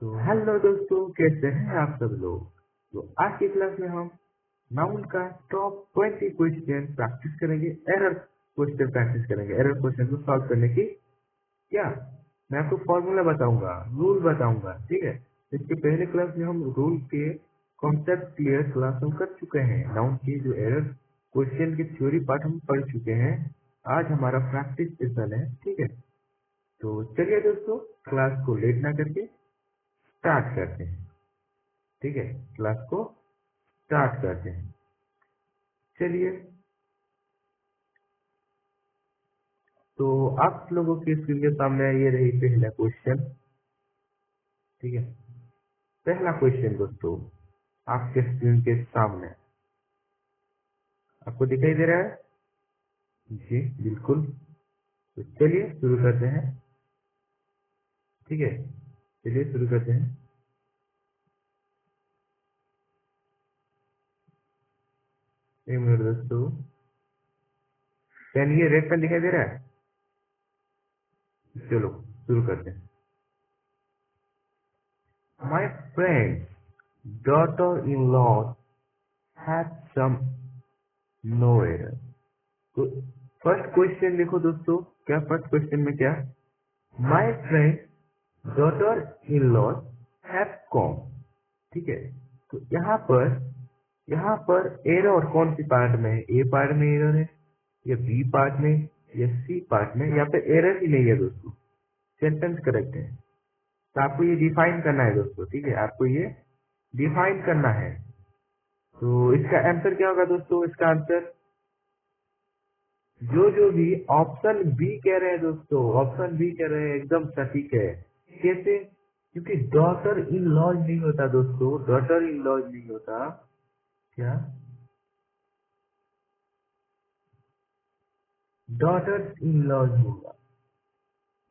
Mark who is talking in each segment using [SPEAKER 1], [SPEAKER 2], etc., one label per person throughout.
[SPEAKER 1] तो हेलो दोस्तों, कैसे हैं आप सब लोग। तो आज की क्लास में हम नाउन का टॉप 20 क्वेश्चन प्रैक्टिस करेंगे। एरर क्वेश्चन प्रैक्टिस करेंगे। एरर क्वेश्चन को सॉल्व करने की क्या मैं आपको फॉर्मूला बताऊंगा, रूल बताऊंगा, ठीक है। इसके पहले क्लास में हम रूल के कॉन्सेप्ट क्लियर क्लास हम कर चुके हैं। नाउन की जो एरर क्वेश्चन की थ्योरी पार्ट हम पढ़ चुके हैं। आज हमारा प्रैक्टिस सेशन है, ठीक है। तो चलिए दोस्तों, क्लास को लेट ना करके स्टार्ट करते हैं, ठीक है। क्लास को स्टार्ट करते हैं। चलिए, तो आप लोगों की स्क्रीन के सामने ये रही पहला क्वेश्चन, ठीक है। पहला क्वेश्चन दोस्तों आपके स्क्रीन के सामने आपको दिखाई दे रहा है जी, बिल्कुल। तो चलिए शुरू करते हैं, ठीक है। चलिए शुरू करते हैं। एक मिनट दोस्तों, पेन, ये रेड पेन दिखाई दे रहा है। चलो शुरू करते हैं। My friend daughter in law had some no error. तो फर्स्ट क्वेश्चन देखो दोस्तों, क्या फर्स्ट क्वेश्चन में क्या, my friend daughter in law have come, ठीक है। तो यहाँ पर एरर कौन सी पार्ट में है, ए पार्ट में एरर है या बी पार्ट में या सी पार्ट में, या फिर एरर ही नहीं है दोस्तों, सेंटेंस करेक्ट है। तो आपको ये डिफाइन करना है दोस्तों, ठीक है। आपको ये डिफाइन करना है। तो इसका आंसर क्या होगा दोस्तों, इसका आंसर जो जो भी ऑप्शन बी कह रहे हैं दोस्तों, ऑप्शन बी कह रहे हैं एकदम सटीक है। कैसे? क्योंकि डॉटर इन लॉज नहीं होता दोस्तों, डॉटर इन लॉज नहीं होता। क्या? डॉटर इन लॉज होगा,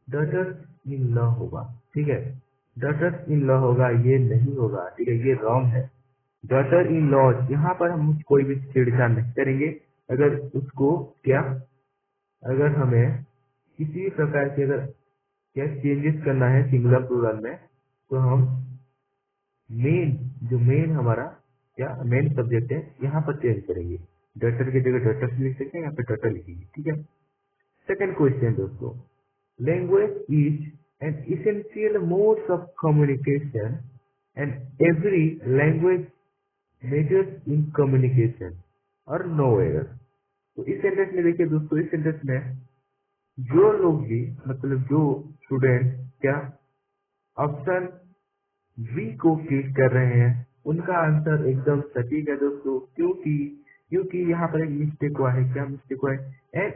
[SPEAKER 1] डॉटर इन लॉ होगा, ठीक है। डॉटर इन लॉ होगा, ये नहीं होगा, ठीक है, ये रॉन्ग है। डॉटर इन लॉज, यहाँ पर हम कोई भी छेड़छाड़ नहीं करेंगे। अगर उसको क्या, अगर हमें किसी भी प्रकार की अगर क्या चेंजेस करना है सिंगुलर प्लूरल में, तो हम मेन, जो मेन हमारा क्या मेन सब्जेक्ट है, यहाँ पर चेंज करेंगे। डॉटर की जगह डॉटर्स लिख सकते हैं, यहाँ पे डॉटर लिखेंगे, ठीक है। सेकंड क्वेश्चन दोस्तों, language is an essential modes of communication and every language measures in communication और नो एरर। तो इस सेंटेंस में देखिए दोस्तों, इस सेंटेंस में जो लोग भी, मतलब जो स्टूडेंट क्या ऑप्शन बी को क्लिक कर रहे हैं, उनका आंसर एकदम सटीक है दोस्तों। क्योंकि क्योंकि यहाँ पर एक मिस्टेक हुआ है। क्या मिस्टेक हुआ है? N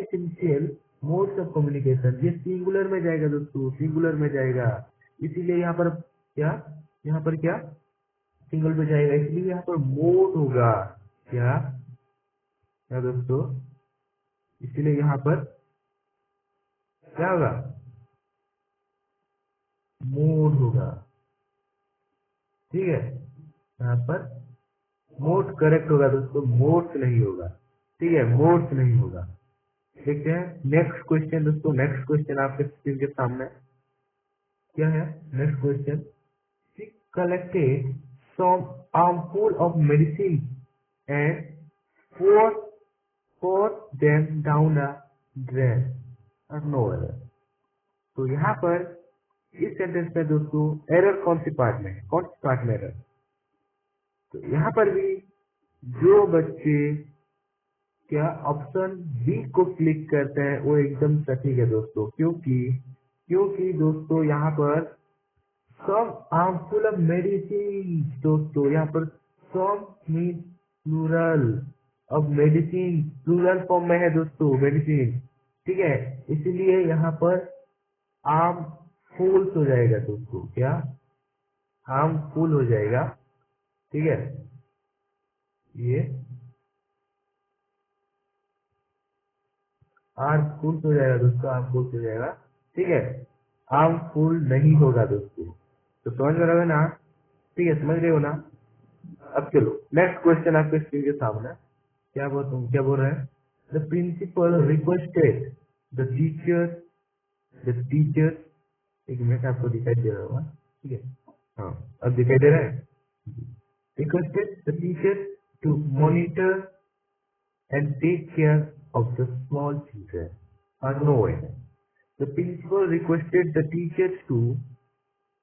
[SPEAKER 1] essential modes of communication, ये सिंगुलर में जाएगा दोस्तों, सिंगुलर में जाएगा। इसीलिए यहाँ पर क्या, यहाँ पर क्या सिंगल में जाएगा, इसलिए यहाँ पर मोड होगा। क्या क्या दोस्तों, इसीलिए यहाँ पर क्या होगा, मोड होगा, ठीक है। यहाँ पर मोड करेक्ट होगा दोस्तों, मोड्स नहीं होगा, ठीक है, मोड्स नहीं होगा। देखते हैं नेक्स्ट क्वेश्चन दोस्तों। नेक्स्ट क्वेश्चन आपके स्क्रीन के सामने क्या है। Next question, she collected some armful of medicine and pour pour them down a drain और नो एरर। तो यहाँ पर इस सेंटेंस में दोस्तों एरर कौन सी पार्ट में है, कौन सी पार्ट में एरर। तो यहाँ पर भी जो बच्चे क्या ऑप्शन बी को क्लिक करते हैं वो एकदम सटीक है दोस्तों। क्योंकि क्योंकि दोस्तों यहाँ पर सम हार्मफुल ऑफ मेडिसिन दोस्तों, यहाँ पर some mean plural of medicine, plural form में है दोस्तों मेडिसिन, ठीक है। इसीलिए यहाँ पर हार्मफुल हो जाएगा दोस्तों, क्या हार्मफुल हो जाएगा, ठीक है। ये हार्मफुल हो जाएगा दोस्तों, हार्मफुल हो जाएगा, ठीक है। हार्मफुल नहीं होगा दोस्तों। तो समझ में रहे ना, ठीक है, समझ रहे हो ना। अब चलो नेक्स्ट क्वेश्चन आपके स्क्रीन के सामने क्या बोल रहे हैं। The principal requested the teacher the teachers एक मिनट, आपको दिखाई दे रहा होगा, ठीक है। हाँ, अब दिखाई दे रहा है। Requested the teacher to monitor and take care of the small children are no error. The principal requested the teachers to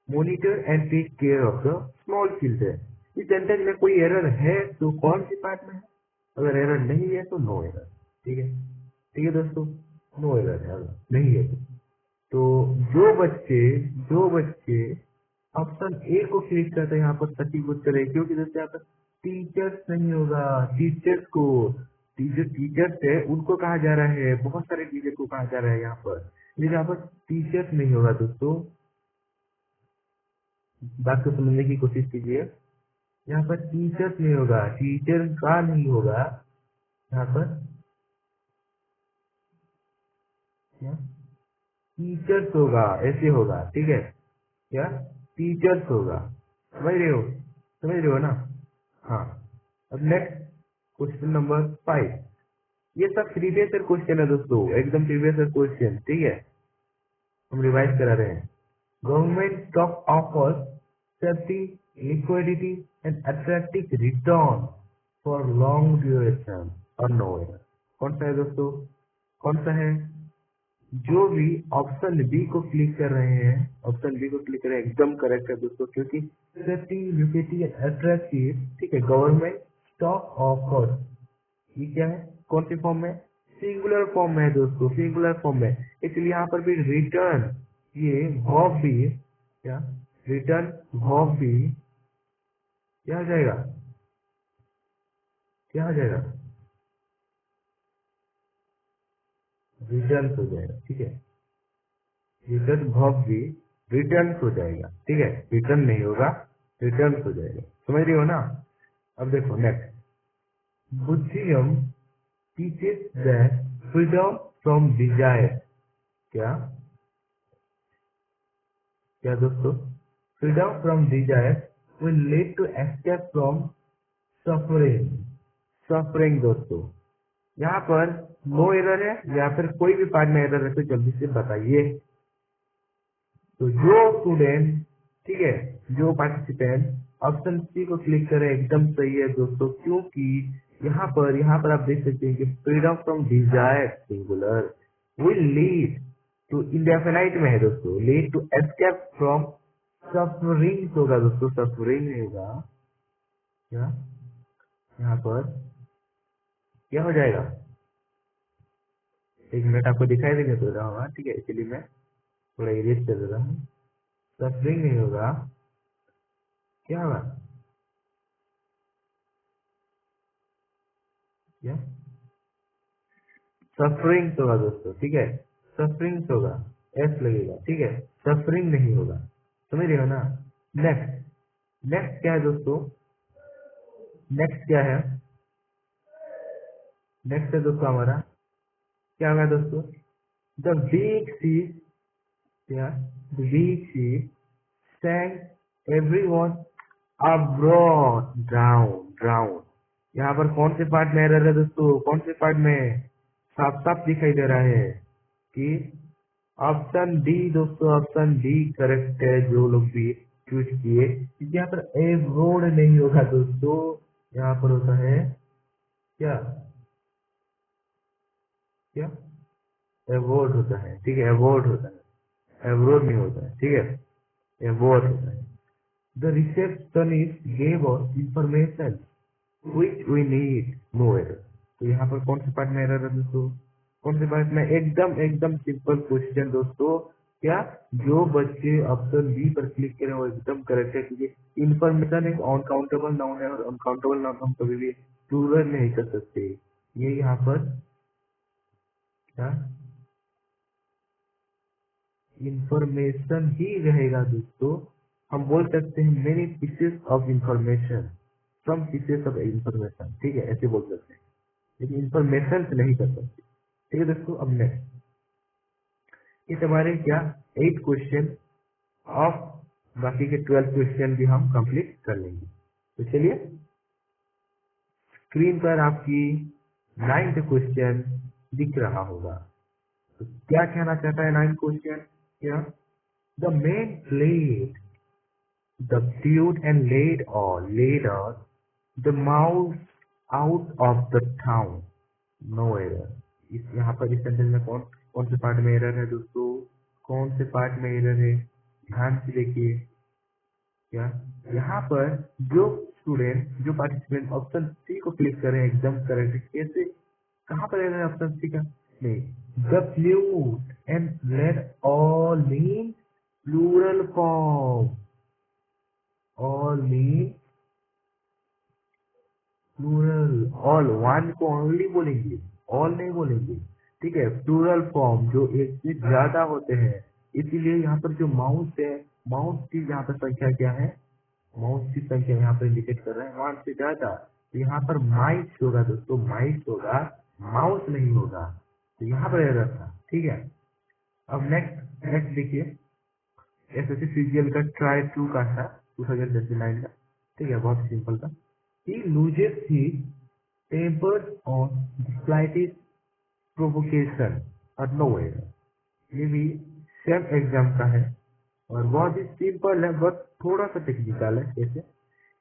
[SPEAKER 1] monitor and take care of the small children. इस सेंटेंस में कोई एरर है तो कौन C part में है? अगर error नहीं है तो नो एरर। ठीक है, ठीक है दोस्तों, नो एरर है, अगर नहीं है तो जो बच्चे ऑप्शन ए को क्लिक करते हैं यहाँ पर सटीक उत्तर है, क्योंकि जैसे यहाँ पर टीचर्स नहीं होगा, टीचर्स को जो टीचर्स है उनको कहा जा रहा है, बहुत सारे टीचर को कहा जा रहा है यहाँ पर, लेकिन यहाँ पर टीचर्स नहीं होगा। दोस्तों बात को समझने की कोशिश कीजिए, यहाँ पर टीचर्स नहीं होगा, टीचर का नहीं होगा, यहाँ पर टीचर्स होगा, ऐसे होगा। ठीक है, क्या टीचर्स होगा, समझ रहे हो ना? हाँ, अब नेक्स्ट क्वेश्चन नंबर 5। ये सब प्रीवियस ईयर क्वेश्चन है दोस्तों, एकदम प्रीवियस ईयर क्वेश्चन। ठीक है, हम रिवाइज करा रहे हैं। Government stock offers safety, liquidity and attractive return for long duration और नो एरर। कौन सा है दोस्तों, कौन सा है? जो भी ऑप्शन बी को क्लिक कर रहे हैं, ऑप्शन बी को क्लिक कर रहे हैं, एकदम करेक्ट है दोस्तों, क्योंकि सेफ्टी, लिक्विडिटी एंड अट्रैक्टिव, ठीक है, गवर्नमेंट स्टॉक ऑफर, ये क्या है, कौन सी फॉर्म में? सिंगुलर फॉर्म में है दोस्तों, सिंगुलर फॉर्म में, इसलिए यहाँ पर भी रिटर्न, ये वर्ब भी क्या, रिटर्न वर्ब भी क्या हो जाएगा, क्या हो जाएगा, रिटर्न हो जाएगा। ठीक है, रिटर्न वर्ब भी रिटर्न हो जाएगा। ठीक है, रिटर्न नहीं होगा, रिटर्न हो जाएगा, समझ रही हो ना? अब देखो next, Buddhism teaches that freedom from desire, क्या क्या दोस्तों, freedom from desire will lead to escape from suffering दोस्तों। यहाँ पर नो एरर है या फिर कोई भी पार्ट में एरर है तो जल्दी से बताइए। तो जो स्टूडेंट, ठीक है, जो पार्टिसिपेंट ऑप्शन सी को क्लिक करें एकदम सही है दोस्तों, क्योंकि यहाँ पर आप देख सकते हैं कि freedom from desire singular will lead to indefinite में है दोस्तों, lead to escape from suffering होगा दोस्तों, सफरिंग नहीं होगा, क्या यहाँ पर क्या हो जाएगा, एक मिनट, आपको दिखाई देने दे रहा होगा, ठीक है, इसलिए मैं थोड़ा इरेज कर दे रहा हूँ। सफरिंग नहीं होगा, क्या होगा, क्या सफरिंग होगा दोस्तों। ठीक है, सफरिंग होगा, एस लगेगा। ठीक है, सफरिंग नहीं होगा, समझ रहे हो ना? नेक्स्ट, नेक्स्ट क्या है दोस्तों, नेक्स्ट क्या है, नेक्स्ट है दोस्तों हमारा क्या होगा दोस्तों, द बिग सी, क्या, the big sea sank everyone abroad drown drown. यहाँ पर कौन से पार्ट में एरर है दोस्तों, कौन से पार्ट में? साफ साफ दिखाई दे रहा है कि ऑप्शन डी दोस्तों, ऑप्शन डी करेक्ट है, जो लोग भी चूज किए। यहाँ पर एवोर्ड नहीं होगा दोस्तों, यहाँ पर होता है क्या, क्या एवोर्ड होता है। ठीक है, एवोर्ड होता है, एवरोड नहीं होता है। ठीक है, एवोर्ड होता है। The receptionist gave us information which we need, no error. तो यहाँ पर कौन से पार्ट में एरर है दोस्तों, कौन से पार्ट में? एकदम एकदम सिंपल क्वेश्चन दोस्तों, क्या, जो बच्चे ऑप्शन बी पर क्लिक करें वो एकदम करेक्ट है, क्योंकि इंफॉर्मेशन एक अनकाउंटेबल नाउन है और अनकाउंटेबल नाउन हम कभी भी प्लूरल नहीं कर सकते। ये यहाँ पर क्या, इंफॉर्मेशन ही रहेगा दोस्तों। हम बोल सकते हैं many pieces of information, some pieces of information, ठीक है, ऐसे बोल सकते हैं, लेकिन इंफॉर्मेशन से नहीं कर सकते। ठीक है दोस्तों, अब नेक्स्ट, ये हमारे क्या 8 क्वेश्चन ऑफ, बाकी के 12 क्वेश्चन भी हम कंप्लीट कर लेंगे। तो चलिए, स्क्रीन पर आपकी 9th क्वेश्चन दिख रहा होगा। तो क्या कहना चाहता है 9th क्वेश्चन, क्या The man played the flute and laid us the mouse out of the town. No error. इस यहाँ पर इस सेंटेंस में कौन कौन से पार्ट में एरर है दोस्तों? कौन से पार्ट में एरर है? ध्यान से देखिए। क्या यहाँ पर जो स्टूडेंट जो पार्टिसिपेंट ऑप्शन सी को क्लिक करें एकदम करेक्ट, कैसे कहाँ पर एरर है ऑप्शन सी का? नहीं, the flute and let all mean plural form, all mean plural, all one को ओनली बोलेंगे, ऑल नहीं बोलेंगे, ठीक है। प्लूरल फॉर्म जो एक से ज्यादा होते हैं, इसीलिए यहाँ पर जो माउस है, माउस की यहाँ पर संख्या क्या है? माउस की संख्या यहाँ पर इंडिकेट कर रहे हैं वन से ज्यादा, तो यहाँ पर माइस होगा दोस्तों, माइस होगा, माउस नहीं होगा। तो यहाँ पर एरर था, ठीक है। अब नेक्स्ट नेक्स्ट देखिए, एसएससी सीजीएल का ट्राई 2 का था 2029 का, ठीक है, बहुत सिंपल था। He loses his temper on the slightest provocation or no error. ये भी सेम एग्जाम का है और बहुत ही सिंपल है, बट थोड़ा सा टेक्निकल है। कैसे?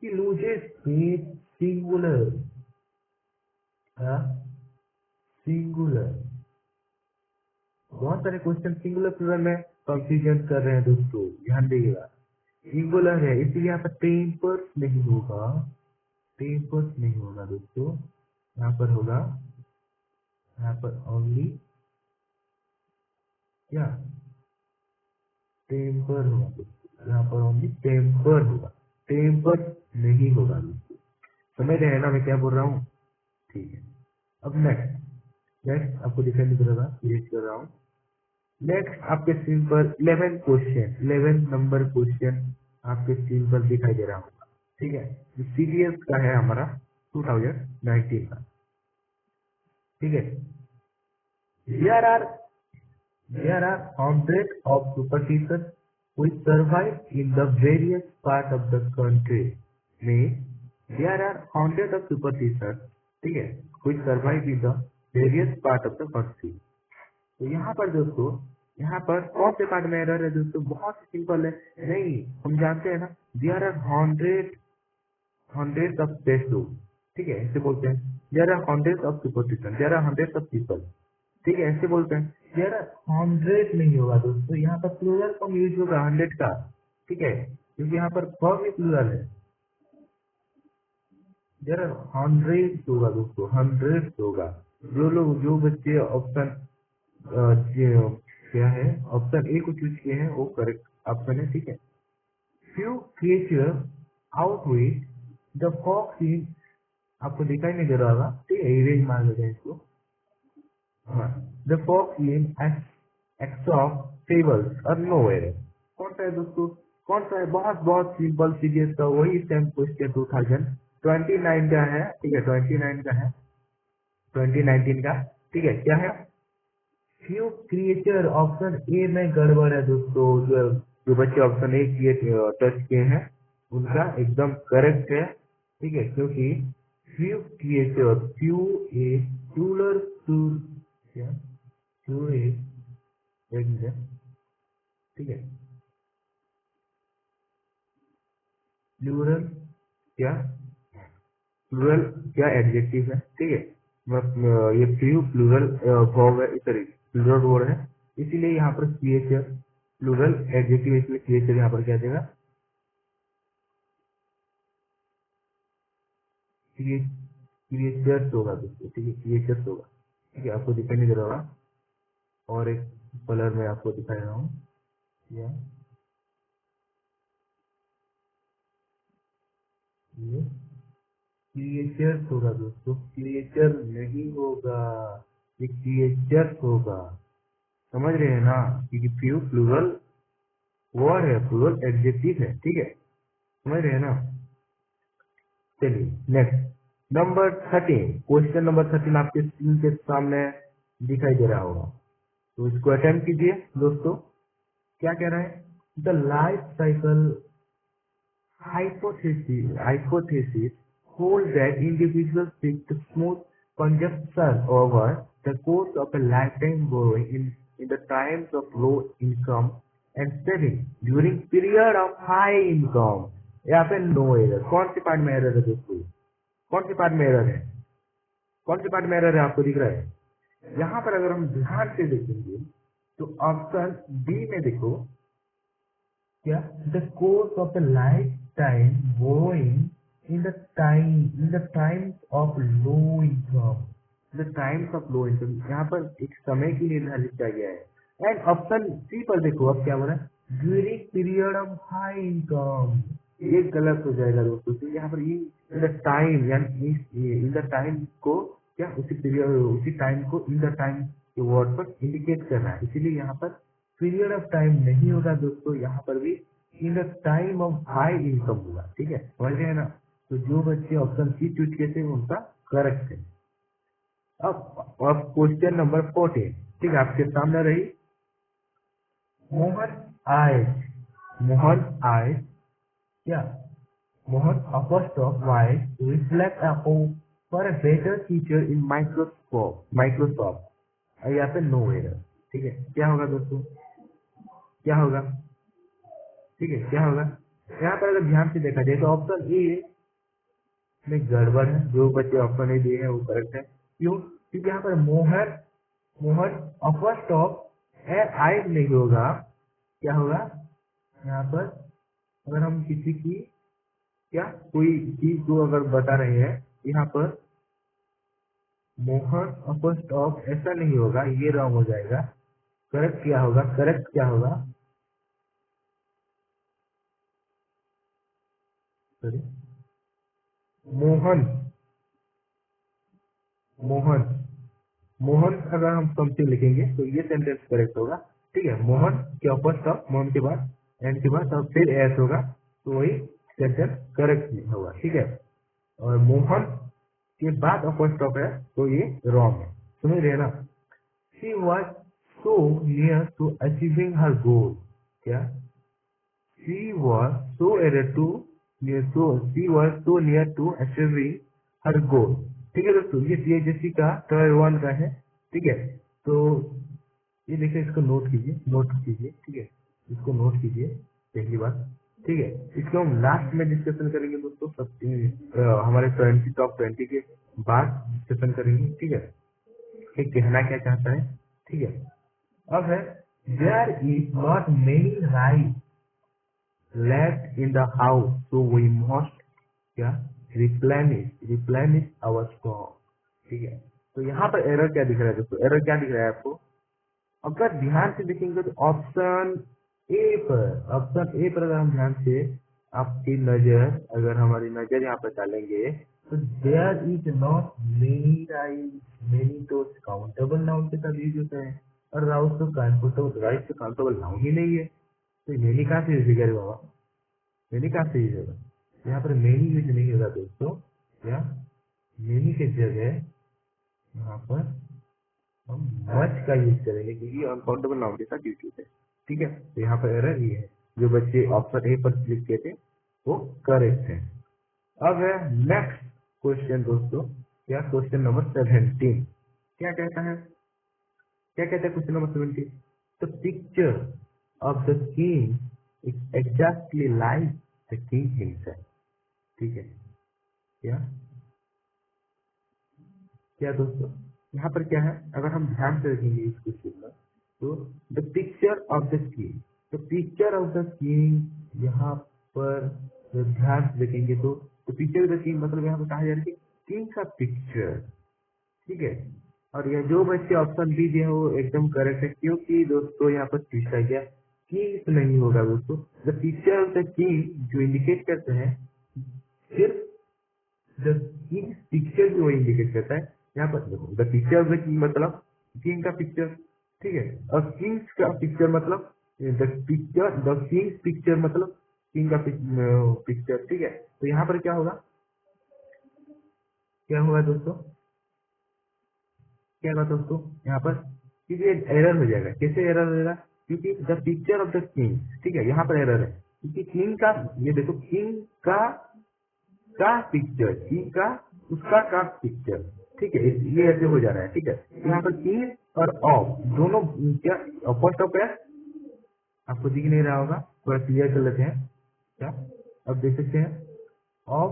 [SPEAKER 1] He loses his singular, singular. बहुत सारे क्वेश्चन सिंगुलर प्लूरल में कंफ्यूजन कर रहे हैं दोस्तों, ध्यान दीजिएगा। सिंगुलर है इसलिए यहाँ पर टेम्पर्स नहीं होगा, टेम्पर्स नहीं होगा दोस्तों, यहाँ पर होगा, यहाँ पर ओनली क्या? टेम्पर होगा दोस्तों, यहाँ पर ओनली टेम्पर होगा, टेम्पर नहीं होगा दोस्तों। समझ रहे हैं ना मैं क्या बोल रहा हूँ? ठीक है। अब नेक्स्ट नेक्स्ट आपको दिखाई नहीं दे रहा, क्रिएट कर रहा हूँ। नेक्स्ट आपके स्क्रीन पर 11 क्वेश्चन, 11 नंबर क्वेश्चन आपके स्क्रीन पर दिखाई दे रहा होगा, ठीक है। सीडीएस का है हमारा 2019 का, ठीक है। There are hundreds of superstitions which survive in the various part of the country. Means there are hundreds of superstitions, ठीक है, which survive in the various part of the country. तो यहाँ पर दोस्तों, यहाँ पर कौन से पार्ट में एरर है दोस्तों? बहुत सिंपल है, नहीं हम जानते हैं ना, there are hundred of pesos, ठीक है, ऐसे बोलते हैं। There are hundred of superstition, there are hundred of people, ठीक है, ऐसे बोलते हैं। देयर आर हंड्रेड नहीं होगा दोस्तों, यहाँ पर प्लूरल फॉर्म यूज होगा 100 का, ठीक है, क्योंकि यहाँ पर फॉर्म ही प्लूरल है। देयर आर हंड्रेड होगा दोस्तों, हंड्रेड होगा। जो लोग जो बच्चे ऑप्शन क्या है, ऑप्शन ए को चूज किए हैं वो करेक्ट ऑप्शन है, ठीक है। Few creature out with the fox in, आपको दिखाई नहीं दे रहा होगा, ठीक है, इरेज मार लेते हैं इसको। हाँ, the fox in x of tables और नो एरर। कौन सा है दोस्तों? कौन सा है? बहुत बहुत सिंपल सीरीज का वही सेम क्वेश्चन 2029 का है, ठीक है, 29 का है, 2019 का, ठीक है। क्या है? फ्यू क्रिएचर, ऑप्शन ए में गड़बड़ है दोस्तों। जो बच्चे ऑप्शन ए किए टच किए हैं उनका एकदम करेक्ट है, ठीक है, क्योंकि few creature, few a plural, क्या फ्यू ए, एक मिनट, ठीक है, प्लूरल क्या, प्लूरल क्या एडजेक्टिव है, ठीक है। ये फ्यू प्लूरल वर्ब है, सॉरी प्लूरल वर्ड है, इसीलिए यहाँ पर क्रिएचर प्लूरल एडजेक्टिव, इसलिए क्रिएचर यहाँ पर क्या देगा? क्रिएचर्स होगा दोस्तों, ठीक है, क्रिएचर्स होगा, ठीक है। आपको दिखाई नहीं दे रहा होगा, और एक कलर में आपको दिखा रहा हूँ, या ये क्रिएचर्स होगा दोस्तों, क्रिएचर नहीं होगा, ये क्रिएचर्स होगा। समझ रहे हैं ना, क्योंकि फ्यू प्लूरल वर्ड है, प्लूरल एडजेक्टिव है, ठीक है, समझ रहे हैं ना। चलिए नेक्स्ट, नंबर 13, क्वेश्चन नंबर 13 आपके स्क्रीन के सामने दिखाई दे रहा होगा, तो इसको अटेम्प्ट कीजिए दोस्तों। क्या कह रहा है? The life cycle hypothesis holds that individuals seek to smooth consumption over the course of a lifetime, borrowing in the times of low income and saving during period of high income. यहाँ पे no error. कौन C part में error है दोस्तों? कौन C part में error है? कौन सी पार्ट में एरर है आपको दिख रहा है? यहाँ पर अगर हम ध्यान से देखेंगे तो ऑप्शन बी में देखो क्या, the course of the life time Boeing in the times of low income, the times of low income, यहाँ पर एक समय की निर्धारित किया गया है। एंड ऑप्शन सी पर देखो अब क्या बोला, during period of high income. ये गलत हो जाएगा दोस्तों, क्योंकि यहाँ पर इन द टाइम यानी इन द टाइम को क्या उसी पीरियड उसी टाइम को इन द टाइम के वर्ड पर इंडिकेट कर रहा है, इसीलिए यहाँ पर पीरियड ऑफ टाइम नहीं होगा दोस्तों, यहाँ पर भी in the time of high income होगा। ठीक है, समझ गए ना? तो जो बच्चे ऑप्शन सी चूज किए थे उनका करेक्ट है। अब क्वेश्चन नंबर 14, ठीक है, आपके सामने रही। मोहन आइज क्या, Mohan apostrophe wise reflect a hope for a better future in Microsoft. यहाँ पे नो एरर। ठीक है, क्या होगा दोस्तों? क्या होगा? ठीक है, क्या होगा? यहाँ पर अगर ध्यान से देखा जाए तो ऑप्शन ए में गड़बड़ है। जो बच्चे ऑप्शन ए दिए हैं वो करेक्ट है। क्यों? क्योंकि यहाँ पर मोहन अपॉस्ट्रोफ आई नहीं होगा। क्या होगा यहाँ पर? अगर हम किसी की क्या कोई चीज को अगर बता रहे हैं, यहाँ पर मोहन अपॉस्ट्रोफ ऐसा नहीं होगा, ये रॉन्ग हो जाएगा। करेक्ट क्या होगा? करेक्ट क्या होगा? सॉरी, मोहन मोहन मोहन अगर हम समथिंग लिखेंगे तो ये सेंटेंस करेक्ट होगा। ठीक है, मोहन के अपॉस्ट्रोफ मोहन के बाद एंड के बाद और फिर एस होगा, तो वही सेंटेंस करेक्ट होगा। ठीक है, और मोहन के बाद अपॉस्ट्रोफ है तो ये रॉन्ग है। समझ रहे हैं ना? She was so near to achieving her goal. क्या? She was so near to achieving her goal. ठीक है दोस्तों, ये जैसी का थर्ड वन का है। ठीक है, तो ये देखिए, इसको नोट कीजिए। ठीक है, इसको नोट कीजिए पहली बात। ठीक है, इसको हम लास्ट में डिस्कशन करेंगे दोस्तों, हमारे 20 के बाद डिस्कशन करेंगे। ठीक है, ये कहना क्या चाहता है? ठीक है, अब है there is not many right left in the house, so we must क्या replenish our stock। ठीक है, तो यहाँ पर एरर क्या दिख रहा है दोस्तों? एरर क्या दिख रहा है आपको? अगर ध्यान से देखेंगे तो ऑप्शन ए पर अगर हम ध्यान से आपकी नजर अगर हमारी नजर यहाँ पर डालेंगे तो there is not many right. Many तो काउंटेबल नाउन के साथ यूज होता है, और राउट तो काउंटेबल नाउन ही नहीं है, तो मेनी कहाँ से यूज करेगा बाबा? मेनी कहाँ से यूज होगा? यहाँ पर मेनी यूज नहीं होगा दोस्तों। क्या मेनी के जगह यहाँ पर हम मच का यूज करेंगे, क्योंकि अनकाउंटेबल नाउन के साथ यूज होते हैं। ठीक है, तो यहाँ पर एरर ये है। जो बच्चे ऑप्शन ए पर क्लिक किए थे वो करेक्ट है। अब है नेक्स्ट क्वेश्चन दोस्तों, क्या क्वेश्चन नंबर 17 क्या कहता है? क्या कहता है question number 17? The picture of the king is exactly like the king himself. ठीक है, क्या क्या दोस्तों? यहाँ पर क्या है? अगर हम ध्यान से देखेंगे इस क्वेश्चन में तो the picture of the king, यहाँ पर ध्यान से देखेंगे तो पिक्चर ऑफ द किंग मतलब यहाँ पर कहा जा रहा है कि किंग का पिक्चर। ठीक है, और यह जो बच्चे ऑप्शन बी दिए हैं वो एकदम करेक्ट है, क्योंकि दोस्तों यहाँ पर पूछा गया किंग नहीं होगा दोस्तों। The picture of the king जो इंडिकेट करते हैं सिर्फ द किंग पिक्चर जो इंडिकेट करता है। यहाँ पर देखो, the picture of the king मतलब किंग का पिक्चर। ठीक है, और किंग्स का पिक्चर मतलब द किंग पिक्चर मतलब किंग का पिक्चर। ठीक है, तो यहाँ पर क्या होगा? क्या होगा दोस्तों? क्या होगा दोस्तों यहाँ पर? क्योंकि एरर हो जाएगा। कैसे एरर हो जाएगा? क्योंकि the picture of the king, ठीक है, यहाँ पर एरर है, क्योंकि किंग का, ये देखो, किंग का पिक्चर, किंग का उसका का पिक्चर। ठीक है, ये ऐसे हो जा रहा है। ठीक है, यहाँ पर किंग और ऑफ दोनों क्या फर्स्ट ऑफ है आपको दिख नहीं रहा होगा, थोड़ा क्लियर कर लेते हैं क्या। अब देख सकते हैं ऑफ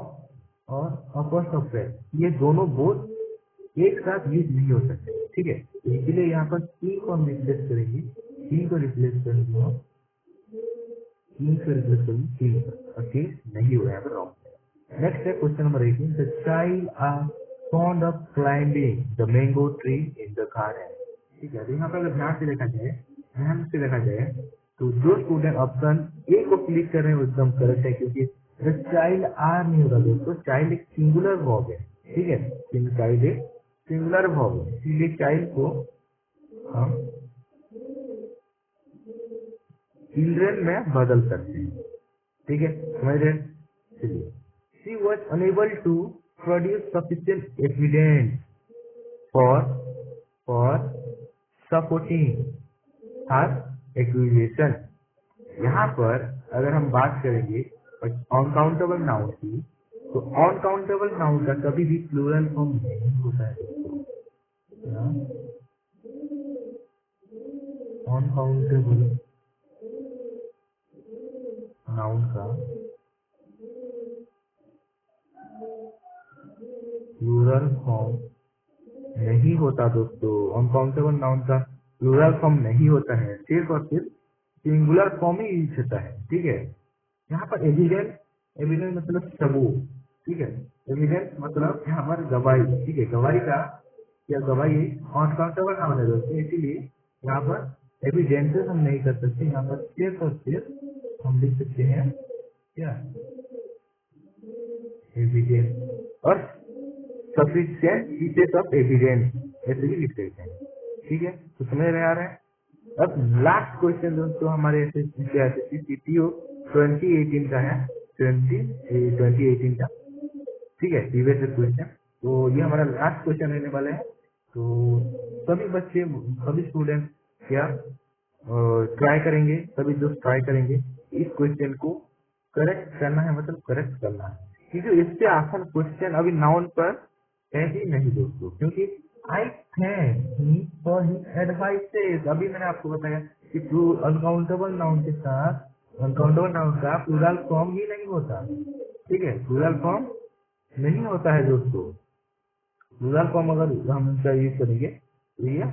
[SPEAKER 1] और अपॉस्ट्रोफी ये दोनों बोथ एक साथ यूज नहीं हो सकते, ठीक है। तो इसलिए यहाँ पर टी को हम रिप्लेस करेंगे, टी को रिप्लेस करेंगे हम, टी को रिप्लेस करेंगे टी, और टी नहीं हो रहा है यहाँ पर रॉन्ग। नेक्स्ट है question number 18, the child are fond of climbing the mango tree in the garden, ठीक है। तो यहाँ पर अगर ध्यान से देखा जाए तो जो स्टूडेंट ऑप्शन ए को क्लिक कर रहे हैं वो एकदम करेक्ट है, क्योंकि द चाइल्ड आर नहीं होगा दोस्तों, चाइल्ड एक सिंगुलर वर्ब है, ठीक है। चाइल्ड एक सिंगुलर वर्ब है, इसलिए चाइल्ड को हम चिल्ड्रन में बदल सकते हैं, ठीक है, समझ रहे हैं? चलिए, she was unable to produce sufficient evidence for supporting her accusation. यहाँ पर अगर हम बात करेंगे अनकाउंटेबल नाउन की, तो अनकाउंटेबल नाउन का कभी भी प्लूरल फॉर्म नहीं होता है दोस्तों। अनकाउंटेबल नाउन का प्लूरल फॉर्म नहीं होता दोस्तों, अनकाउंटेबल नाउन का प्लूरल फॉर्म नहीं होता है, सिर्फ और सिर्फ सिंगुलर फॉर्म ही यूज होता है, ठीक है। यहाँ पर एविडेंस मतलब सबूत, ठीक है। एविडेंस मतलब यहाँ पर गवाही, ठीक है। गवाही का या गवाही अनकाउंटेबल नाउन है दोस्तों, इसीलिए यहाँ पर एविडेंसेस हम नहीं कर सकते, यहाँ पर सिर्फ और सिर्फ हम लिख सकते हैं क्या, एविडेंस और सफिशिएंट पीसेस ऑफ एविडेंस, ऐसे भी लिख सकते हैं, ठीक है। तो समझ में आ रहा है। अब लास्ट क्वेश्चन दोस्तों हमारे सीपीओ 2018 का है, 2018 का, ठीक है, प्रीवियस क्वेश्चन। तो ये हमारा लास्ट क्वेश्चन रहने वाला है। तो सभी बच्चे, सभी स्टूडेंट क्या ट्राई करेंगे, सभी दोस्त ट्राई करेंगे इस क्वेश्चन को करेक्ट करना है, मतलब करेक्ट करना है, क्योंकि इससे आसान क्वेश्चन अभी नाउन पर है ही नहीं दोस्तों, क्योंकि आई थैंक फॉर हिज एडवाइसेस। अभी मैंने आपको बताया कि अनकाउंटेबल नाउन के साथ अनकाउंटेबल नाउन का प्लूरल फॉर्म ही नहीं होता, ठीक है, प्लूरल फॉर्म नहीं होता है दोस्तों। प्लूरल फॉर्म अगर हम इनका यूज करेंगे तो ये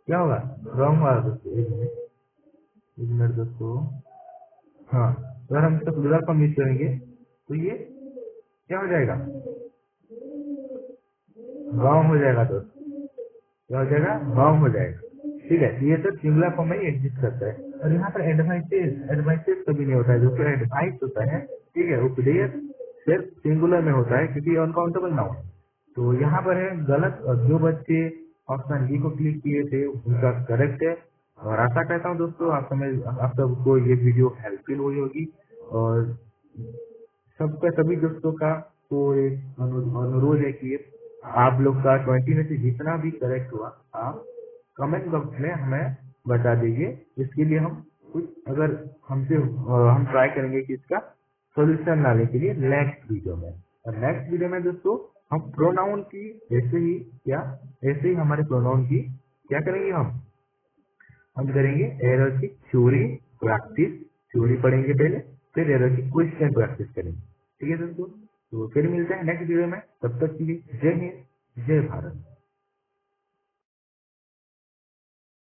[SPEAKER 1] क्या होगा, रॉन्ग होगा दोस्तों। एक मिनट दोस्तों, हाँ, अगर हम इसका प्लूरल फॉर्म यूज करेंगे तो ये क्या हो जाएगा, रॉन्ग हो जाएगा दोस्तों, क्या हो जाएगा, रॉन्ग हो जाएगा, ठीक है। ये तो सिंगुलर फॉर्म में ही एग्जिस्ट करता है। और यहाँ पर एडवाइसेस कभी नहीं होता है दोस्तों, एडवाइस होता है, ठीक है। उपदेश सिर्फ सिंगुलर में होता है क्योंकि अनकाउंटेबल नाउन है। तो यहाँ पर है गलत, और जो बच्चे ऑप्शन डी को क्लिक किए थे उनका करेक्ट है। और आशा करता हूँ दोस्तों आप सबको ये वीडियो हेल्पफुल हुई होगी, और सबका सभी दोस्तों का तो एक अनुरोध है कि आप लोग का 20 में से जितना भी करेक्ट हुआ आप कमेंट बॉक्स में हमें बता दीजिए। इसके लिए हम कुछ अगर हम ट्राई करेंगे कि इसका सॉल्यूशन लाने के लिए नेक्स्ट वीडियो में। और नेक्स्ट वीडियो में दोस्तों हम प्रोनाउन की ऐसे ही हमारे प्रोनाउन की क्या करेंगे, हम करेंगे एरर की थ्योरी प्रैक्टिस, थ्योरी पढ़ेंगे पहले, फिर एरर की क्वेश्चन प्रैक्टिस करेंगे, ठीक है दोस्तों। तो फिर मिलते हैं नेक्स्ट वीडियो में, तब तक के लिए जय हिंद, जय भारत।